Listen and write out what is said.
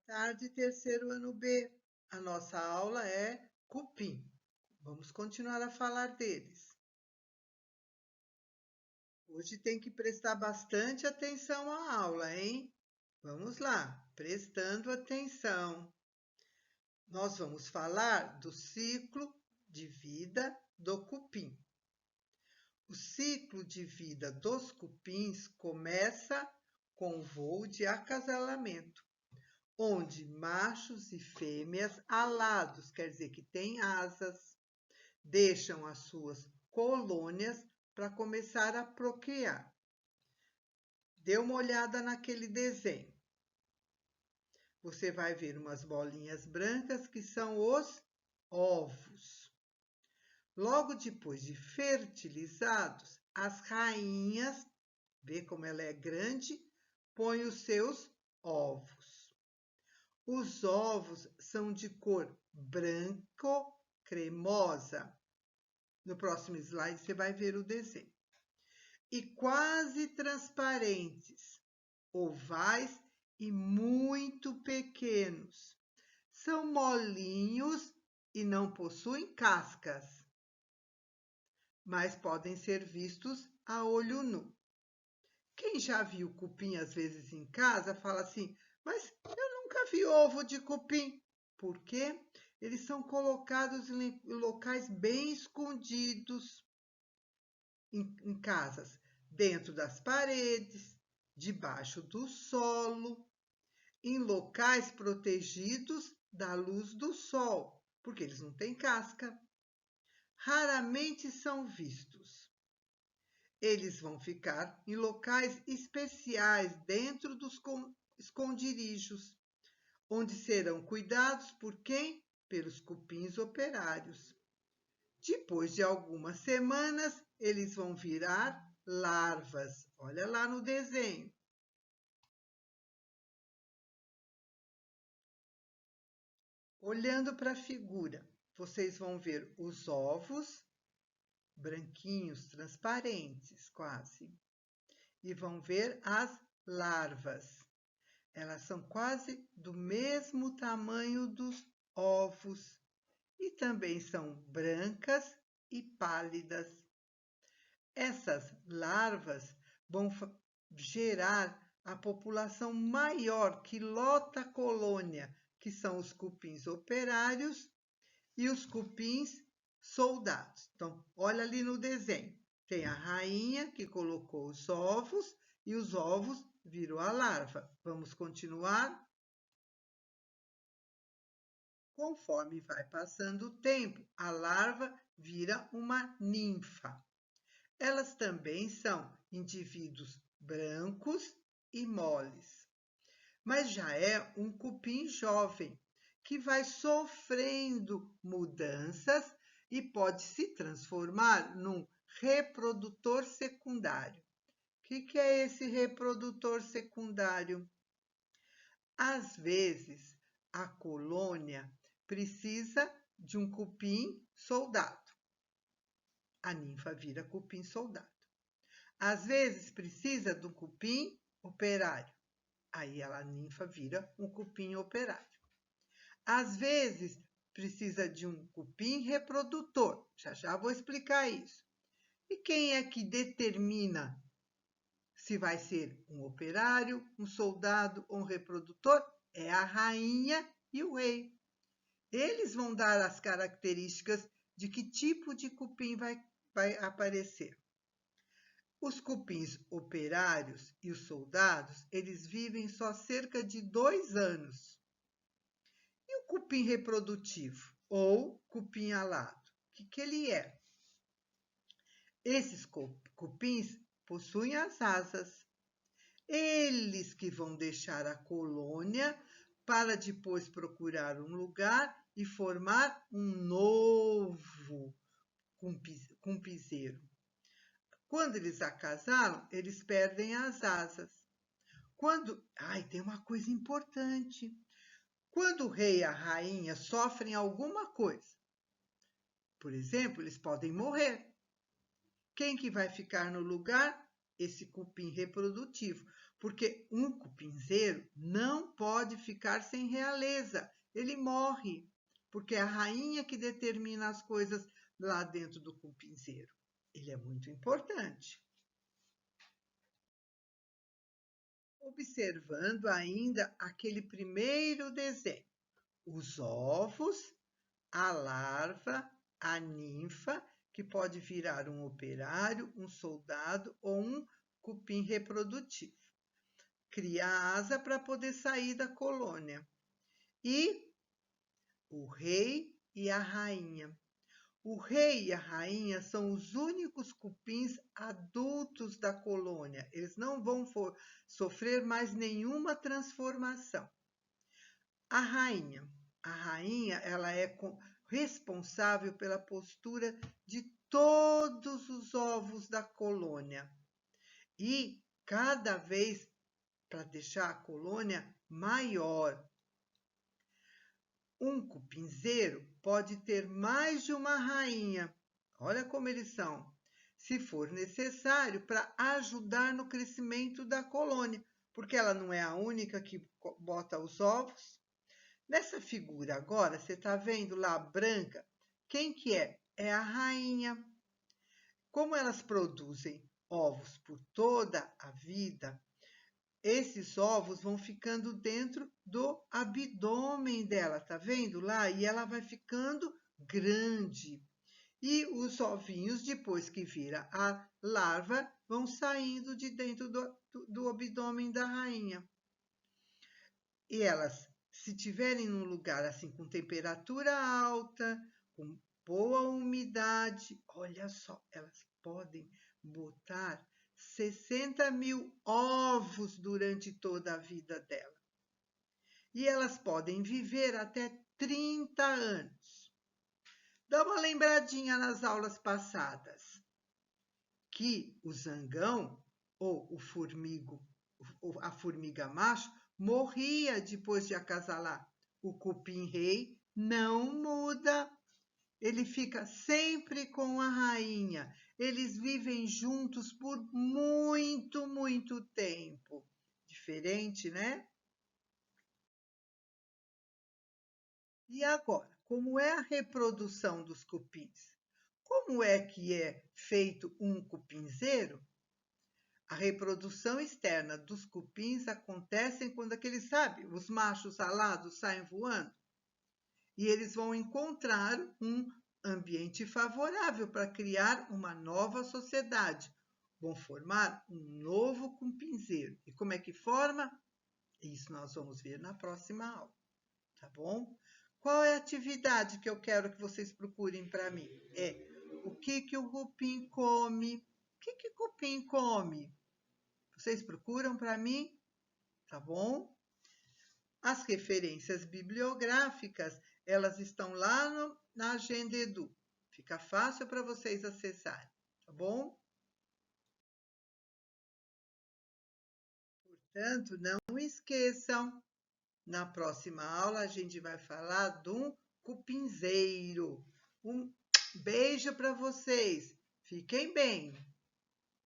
Tarde, terceiro ano B. A nossa aula é cupim. Vamos continuar a falar deles. Hoje tem que prestar bastante atenção à aula, hein? Vamos lá, prestando atenção. Nós vamos falar do ciclo de vida do cupim. O ciclo de vida dos cupins começa com o voo de acasalamento, onde machos e fêmeas alados, quer dizer que têm asas, deixam as suas colônias para começar a procriar. Dê uma olhada naquele desenho. Você vai ver umas bolinhas brancas que são os ovos. Logo depois de fertilizados, as rainhas, vê como ela é grande, põem os seus ovos. Os ovos são de cor branco-cremosa. No próximo slide você vai ver o desenho. E quase transparentes, ovais e muito pequenos. São molinhos e não possuem cascas, mas podem ser vistos a olho nu. Quem já viu cupim às vezes em casa fala assim, mas eu nunca vi ovo de cupim. Por quê? Eles são colocados em locais bem escondidos em casas, dentro das paredes, debaixo do solo, em locais protegidos da luz do sol, porque eles não têm casca. Raramente são vistos. Eles vão ficar em locais especiais dentro dos esconderijos, onde serão cuidados por quem? Pelos cupins operários. Depois de algumas semanas, eles vão virar larvas. Olha lá no desenho. Olhando para a figura, vocês vão ver os ovos branquinhos, transparentes quase. E vão ver as larvas. Elas são quase do mesmo tamanho dos ovos e também são brancas e pálidas. Essas larvas vão gerar a população maior que lota a colônia, que são os cupins operários e os cupins soldados. Então, olha ali no desenho. Tem a rainha que colocou os ovos e os ovos viram a larva. Vamos continuar? Conforme vai passando o tempo, a larva vira uma ninfa. Elas também são indivíduos brancos e moles. Mas já é um cupim jovem, que vai sofrendo mudanças e pode se transformar num reprodutor secundário. O que é esse reprodutor secundário? Às vezes, a colônia precisa de um cupim soldado. A ninfa vira cupim soldado. Às vezes, precisa do cupim operário. Aí a ninfa vira um cupim operário. Às vezes, precisa de um cupim reprodutor. Já vou explicar isso. E quem é que determina se vai ser um operário, um soldado ou um reprodutor? É a rainha e o rei. Eles vão dar as características de que tipo de cupim vai aparecer. Os cupins operários e os soldados, eles vivem só cerca de 2 anos. E o cupim reprodutivo, ou cupim alado, o que ele é? Esses cupins possuem as asas. Eles que vão deixar a colônia para depois procurar um lugar e formar um novo cumpizeiro. Quando eles acasalam, eles perdem as asas. Tem uma coisa importante. Quando o rei e a rainha sofrem alguma coisa, por exemplo, eles podem morrer. Quem que vai ficar no lugar? Esse cupim reprodutivo, porque um cupinzeiro não pode ficar sem realeza, ele morre, porque é a rainha que determina as coisas lá dentro do cupinzeiro. Ele é muito importante. Observando ainda aquele primeiro desenho, os ovos, a larva, a ninfa, que pode virar um operário, um soldado ou um cupim reprodutivo. Cria asa para poder sair da colônia. E o rei e a rainha. O rei e a rainha são os únicos cupins adultos da colônia. Eles não vão sofrer mais nenhuma transformação. A rainha, ela é responsável pela postura de todos os ovos da colônia. E cada vez para deixar a colônia maior. Um cupinzeiro pode ter mais de uma rainha. Olha como eles são. Se for necessário, para ajudar no crescimento da colônia, porque ela não é a única que bota os ovos. Nessa figura agora, você está vendo lá branca? Quem que é? É a rainha. Como elas produzem ovos por toda a vida, esses ovos vão ficando dentro do abdômen dela, tá vendo lá? E ela vai ficando grande. E os ovinhos, depois que vira a larva, vão saindo de dentro do abdômen da rainha. E elas, se tiverem num lugar assim com temperatura alta, com boa umidade, olha só, elas podem botar 60.000 ovos durante toda a vida dela. E elas podem viver até 30 anos. Dá uma lembradinha nas aulas passadas que o zangão ou a formiga macho morria depois de acasalar. O cupim-rei não muda. Ele fica sempre com a rainha. Eles vivem juntos por muito, muito tempo. Diferente, né? E agora, como é a reprodução dos cupins? Como é que é feito um cupinzeiro? A reprodução externa dos cupins acontece quando aqueles, sabe, os machos alados saem voando. E eles vão encontrar um ambiente favorável para criar uma nova sociedade. Vão formar um novo cupinzeiro. E como é que forma? Isso nós vamos ver na próxima aula, tá bom? Qual é a atividade que eu quero que vocês procurem para mim? É o que o cupim come? O que o cupim come? Vocês procuram para mim? Tá bom? As referências bibliográficas, elas estão lá na Agenda Edu. Fica fácil para vocês acessarem, tá bom? Portanto, não esqueçam, na próxima aula a gente vai falar do cupinzeiro. Um beijo para vocês. Fiquem bem.